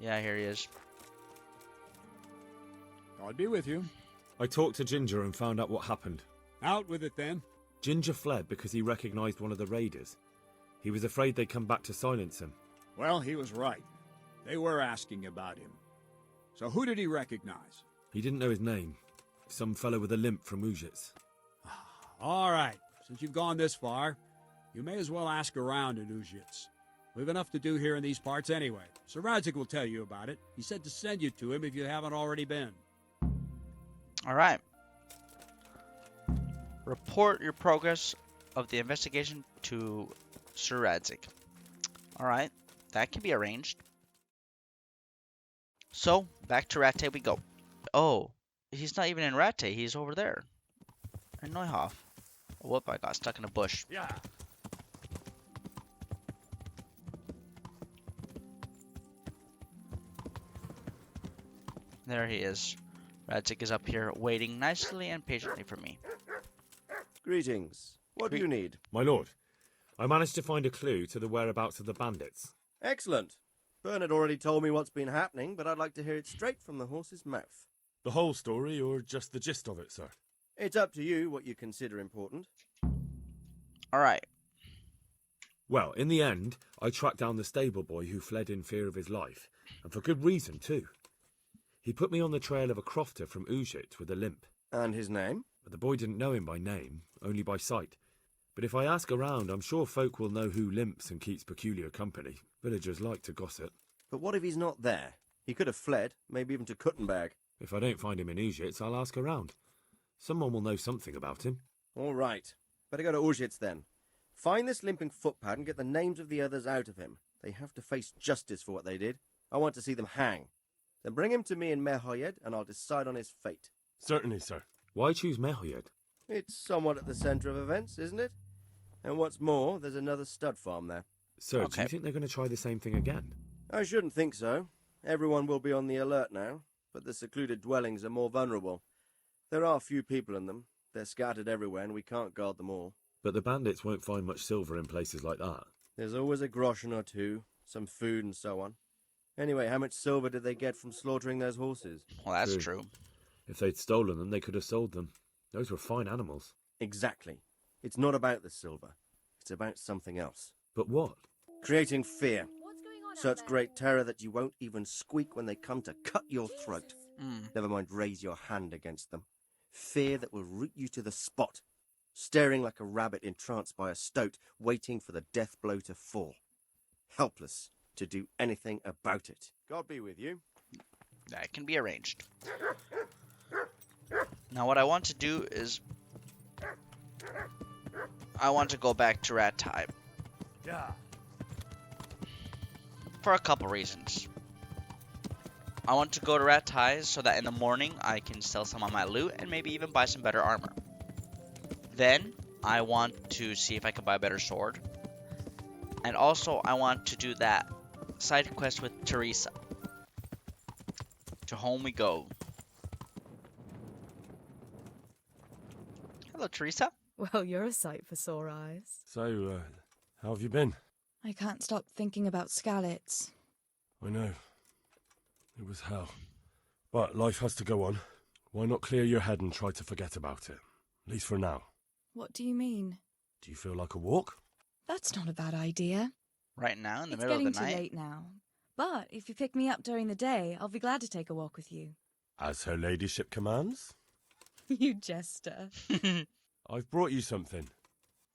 Yeah, here he is. I'll be with you. I talked to Ginger and found out what happened. Out with it then. Ginger fled because he recognized one of the raiders. He was afraid they'd come back to silence him. Well, he was right. They were asking about him. So who did he recognize? He didn't know his name. Some fellow with a limp from Ujits. All right. Since you've gone this far, you may as well ask around in Ujits. We've enough to do here in these parts anyway. Sir Radzik will tell you about it. He said to send you to him if you haven't already been. All right. Report your progress of the investigation to Sir Radzik. All right, that can be arranged. So, back to Rattay we go. Oh, he's not even in Rattay. He's over there. In Neuhof. Whoop, I got stuck in a bush. Yeah. There he is. Radzik is up here, waiting nicely and patiently for me. Greetings. What do you need? My lord, I managed to find a clue to the whereabouts of the bandits. Excellent. Bernard already told me what's been happening, but I'd like to hear it straight from the horse's mouth. The whole story, or just the gist of it, sir? It's up to you what you consider important. All right. Well, in the end, I tracked down the stable boy who fled in fear of his life, and for good reason, too. He put me on the trail of a crofter from Ujit with a limp. And his name? But the boy didn't know him by name, only by sight. But if I ask around, I'm sure folk will know who limps and keeps peculiar company. Villagers like to gossip. But what if he's not there? He could have fled, maybe even to Kuttenberg. If I don't find him in Ujits, I'll ask around. Someone will know something about him. All right. Better go to Ujits then. Find this limping footpad and get the names of the others out of him. They have to face justice for what they did. I want to see them hang. Then bring him to me in Mehoyed and I'll decide on his fate. Certainly, sir. Why choose Mehoyed? It's somewhat at the centre of events, isn't it? And what's more, there's another stud farm there. Sir, Okay. do you think they're going to try the same thing again? I shouldn't think so. Everyone will be on the alert now, but the secluded dwellings are more vulnerable. There are few people in them. They're scattered everywhere and we can't guard them all. But the bandits won't find much silver in places like that. There's always a groschen or two, some food and so on. Anyway, how much silver did they get from slaughtering those horses? Well, that's True. true. If they'd stolen them, they could have sold them. Those were fine animals. Exactly. It's not about the silver. It's about something else. But what? Creating fear. Such great terror that you won't even squeak when they come to cut your throat. Never mind raise your hand against them. Fear that will root you to the spot, staring like a rabbit entranced by a stoat, waiting for the death blow to fall. Helpless to do anything about it. God be with you. That can be arranged. Now, what I want to do is I want to go back to Rattay. Yeah. For a couple reasons. I want to go to Rattay so that in the morning I can sell some of my loot and maybe even buy some better armor. Then I want to see if I can buy a better sword. And also I want to do that side quest with Teresa. To home we go. Hello, Teresa. Well, you're a sight for sore eyes. So, how have you been? I can't stop thinking about Skalitz. I know. It was hell. But life has to go on. Why not clear your head and try to forget about it? At least for now. What do you mean? Do you feel like a walk? That's not a bad idea. Right now in the It's middle of getting the too night. late now. But if you pick me up during the day, I'll be glad to take a walk with you. As her ladyship commands? You jester. I've brought you something.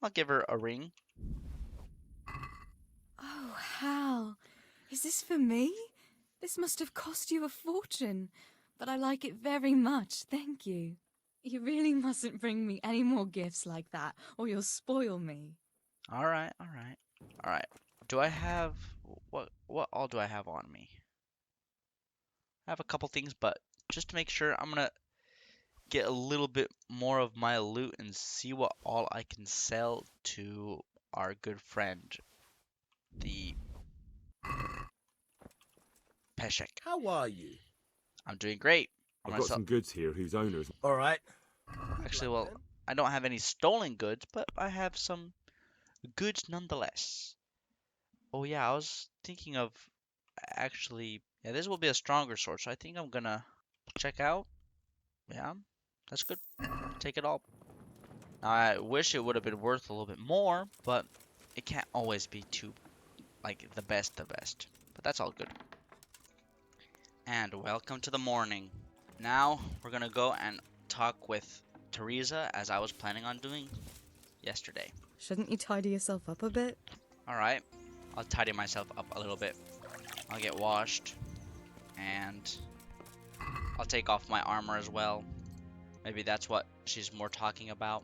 I'll give her a ring. Oh, Hal. Is this for me? This must have cost you a fortune. But I like it very much, thank you. You really mustn't bring me any more gifts like that, or you'll spoil me. Alright. Do I have... What all do I have on me? I have a couple things, but just to make sure, I'm gonna get a little bit more of my loot and see what all I can sell to our good friend, the Peshek. How are you? I'm doing great. I'm I've gonna got sell... some goods here whose owners... All right. Actually, well, I don't have any stolen goods, but I have some goods nonetheless. Oh yeah, I was thinking of actually Yeah, this will be a stronger sword, so I think I'm gonna check out. Yeah, that's good. Take it all. Now, I wish it would have been worth a little bit more, but it can't always be too, like, the best. But that's all good. And welcome to the morning. Now, we're gonna go and talk with Teresa, as I was planning on doing yesterday. Shouldn't you tidy yourself up a bit? Alright, I'll tidy myself up a little bit. I'll get washed, and I'll take off my armor as well. Maybe that's what she's more talking about.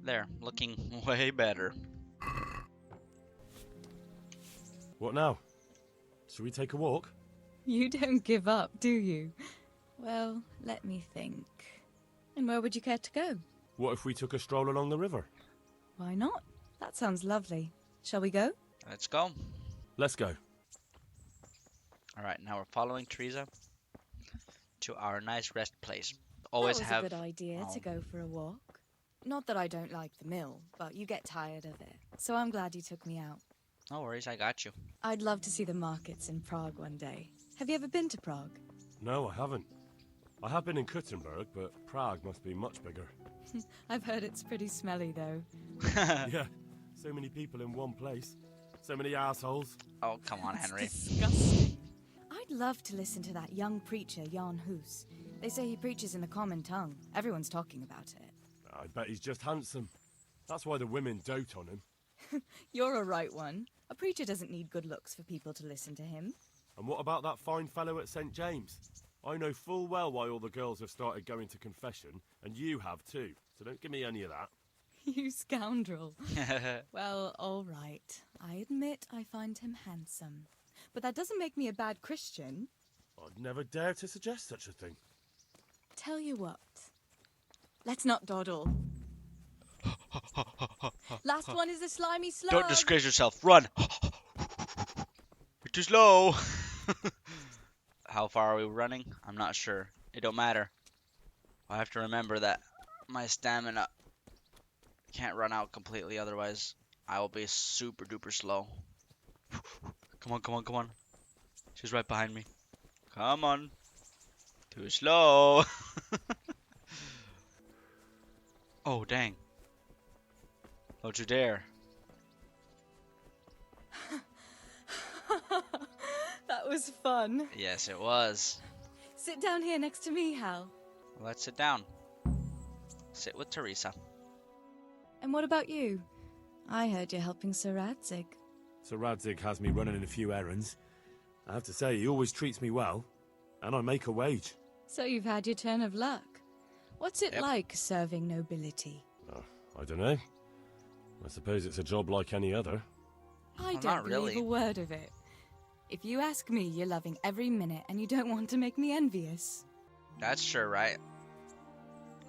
There, looking way better. What now? Shall we take a walk? You don't give up, do you? Well, let me think. And where would you care to go? What if we took a stroll along the river? Why not? That sounds lovely. Shall we go? Let's go. Let's go. Alright, now we're following Teresa to our nice rest place. That Always was have a good idea to go for a walk. Not that I don't like the mill, but you get tired of it. So I'm glad you took me out. No worries, I got you. I'd love to see the markets in Prague one day. Have you ever been to Prague? No, I haven't. I have been in Kuttenberg, but Prague must be much bigger. I've heard it's pretty smelly, though. Yeah, so many people in one place. So many assholes. Oh, come on, Henry. It's disgusting. I'd love to listen to that young preacher, Jan Hus. They say he preaches in the common tongue. Everyone's talking about it. I bet he's just handsome. That's why the women dote on him. You're a right one. A preacher doesn't need good looks for people to listen to him. And what about that fine fellow at St. James? I know full well why all the girls have started going to confession, and you have too. So don't give me any of that. You scoundrel. Well, all right. I admit I find him handsome. But that doesn't make me a bad Christian. I'd never dare to suggest such a thing. Tell you what. Let's not dawdle. Last one is a slimy slug. Don't disgrace yourself. Run. You're too slow. How far are we running? I'm not sure. It don't matter. I have to remember that my stamina can't run out completely, otherwise I will be super duper slow. Come on, come on, come on. She's right behind me. Come on. Too slow. Oh, dang. Don't you dare. That was fun. Yes, it was. Sit down here next to me, Hal. Let's sit down. Sit with Teresa. And what about you? I heard you're helping Sir Radzig. Sir Radzig has me running in a few errands. I have to say, he always treats me well. And I make a wage. So you've had your turn of luck. What's it Yep. like serving nobility? I don't know. I suppose it's a job like any other. I Well, don't not believe really. a word of it. If you ask me, you're loving every minute and you don't want to make me envious. That's sure right.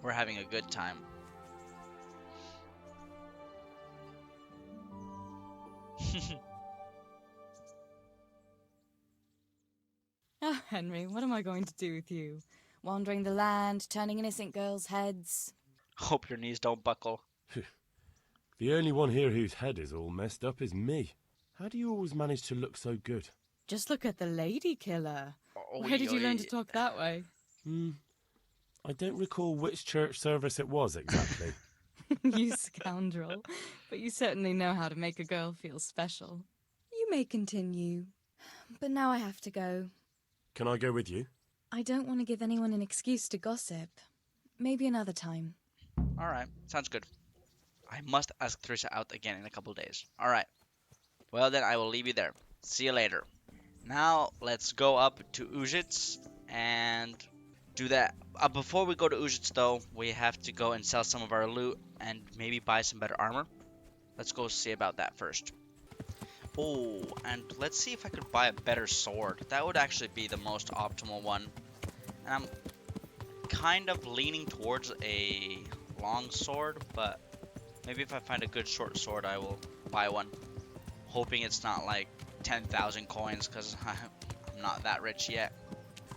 We're having a good time. Oh, Henry, what am I going to do with you? Wandering the land, turning innocent girls' heads. Hope your knees don't buckle. The only one here whose head is all messed up is me. How do you always manage to look so good? Just look at the lady killer. Oh, Where did you learn to talk that way? I don't recall which church service it was exactly. You scoundrel. But you certainly know how to make a girl feel special. You may continue. But now I have to go. Can I go with you? I don't want to give anyone an excuse to gossip. Maybe another time. Alright, sounds good. I must ask Teresa out again in a couple days. Alright. Well then, I will leave you there. See you later. Now, let's go up to Ujits and do that. Before we go to Ujits though, we have to go and sell some of our loot and maybe buy some better armor. Let's go see about that first. Oh, and let's see if I could buy a better sword. That would actually be the most optimal one. And I'm kind of leaning towards a long sword, but maybe if I find a good short sword, I will buy one. Hoping it's not like 10,000 coins, because I'm not that rich yet.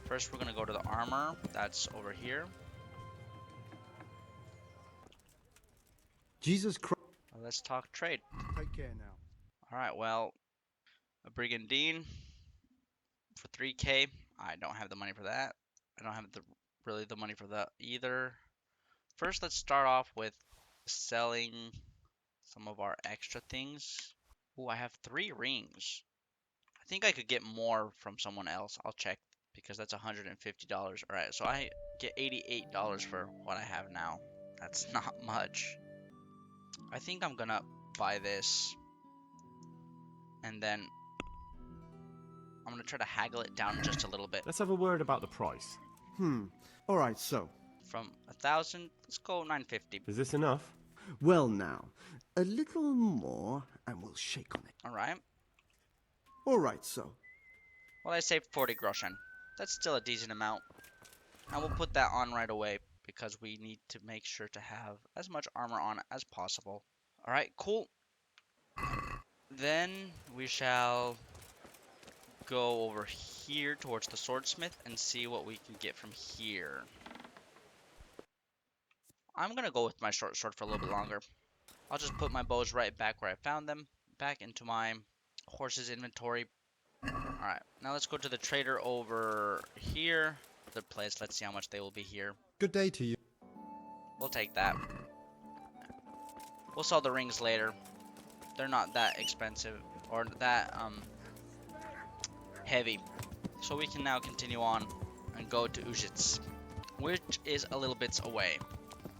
First, we're going to go to the armor. That's over here. Jesus Christ. Let's talk trade. Take care now. Alright, well, a brigandine for 3K. I don't have the money for that. I don't have really the money for that either. First, let's start off with selling some of our extra things. Ooh, I have 3 rings. I think I could get more from someone else. I'll check because that's $150. All right, so I get $88 for what I have now. That's not much. I think I'm gonna buy this, and then I'm gonna try to haggle it down just a little bit. Let's have a word about the price. All right, so. From 1,000, let's go 950. Is this enough? Well, now, a little more, and we'll shake on it. All right. All right, so. Well, I saved 40 groschen. That's still a decent amount. And we'll put that on right away because we need to make sure to have as much armor on as possible. All right, cool. Then we shall go over here towards the swordsmith and see what we can get from here. I'm gonna go with my short sword for a little bit longer. I'll just put my bows right back where I found them, back into my horse's inventory. Alright, now let's go to the trader over here. The place, let's see how much they will be here. Good day to you. We'll take that. We'll sell the rings later. They're not that expensive or that heavy. So we can now continue on and go to Ujits, which is a little bit away.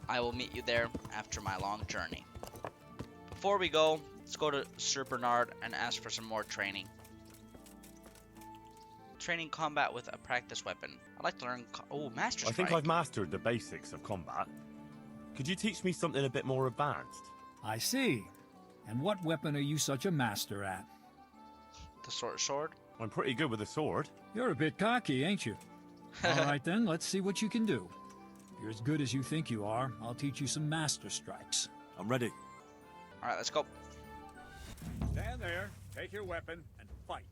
I will meet you there after my long journey. Before we go, let's go to Sir Bernard and ask for some more training. Training combat with a practice weapon. I'd like to learn. Oh, Master I Strike. think I've mastered the basics of combat. Could you teach me something a bit more advanced? I see. And what weapon are you such a master at? The sword. I'm pretty good with a sword. You're a bit cocky, ain't you? All right then, let's see what you can do. If you're as good as you think you are, I'll teach you some master strikes. I'm ready. All right, let's go. Stand there, take your weapon, and fight.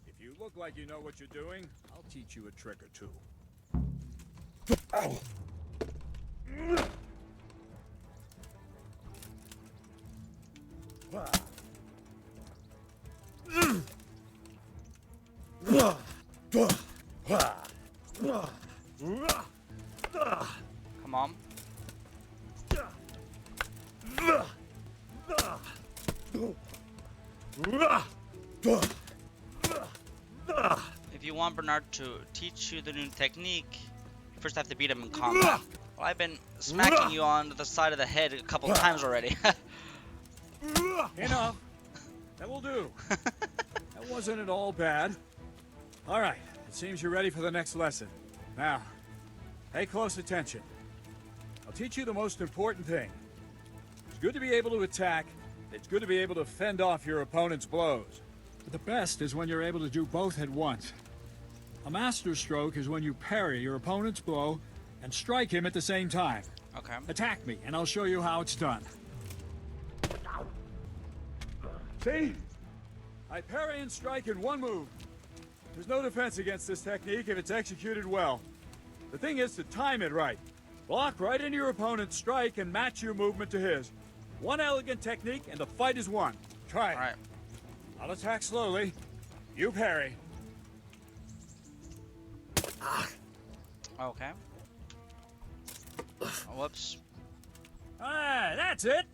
If you look like you know what you're doing, I'll teach you a trick or two. Come on. If you want Bernard to teach you the new technique, you first have to beat him in combat. Well, I've been smacking you on the side of the head a couple times already. Enough. That will do. That wasn't at all bad. All right, it seems you're ready for the next lesson. Now, pay close attention. I'll teach you the most important thing. It's good to be able to attack. It's good to be able to fend off your opponent's blows. But the best is when you're able to do both at once. A master stroke is when you parry your opponent's blow and strike him at the same time. Okay. Attack me, and I'll show you how it's done. See? I parry and strike in one move. There's no defense against this technique if it's executed well. The thing is to time it right. Block right into your opponent's strike and match your movement to his. One elegant technique and the fight is won. Try it. All right. I'll attack slowly. You parry. Okay. Oh, whoops. Ah, that's it.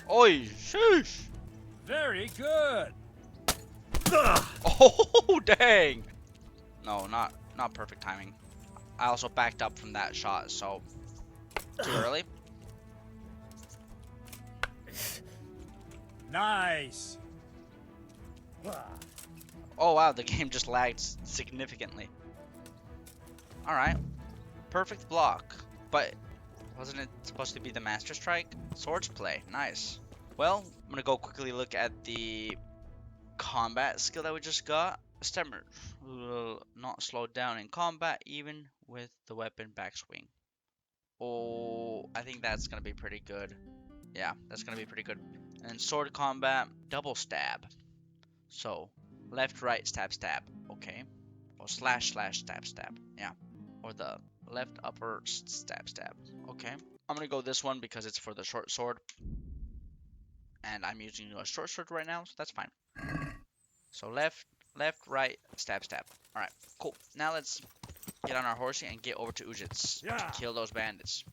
Oi, sheesh. Very good. Oh, dang. No, not perfect timing. I also backed up from that shot, so too early. Nice. Oh wow, the game just lagged significantly. Alright. Perfect block. But wasn't it supposed to be the Master Strike? Swords play. Nice. Well, I'm gonna go quickly look at the combat skill that we just got. Stammer will not slow down in combat even with the weapon backswing. Oh, I think that's gonna be pretty good. Yeah, that's gonna be pretty good. And sword combat, double stab. So, left, right, stab, stab. Okay. Or slash, slash, stab, stab. Yeah. Or the left, upper, stab, stab. Okay. I'm gonna go this one because it's for the short sword. And I'm using a short sword right now, so that's fine. So left, Left, right, stab, stab. Alright, cool. Now let's get on our horsey and get over to Ujits Yeah. to kill those bandits.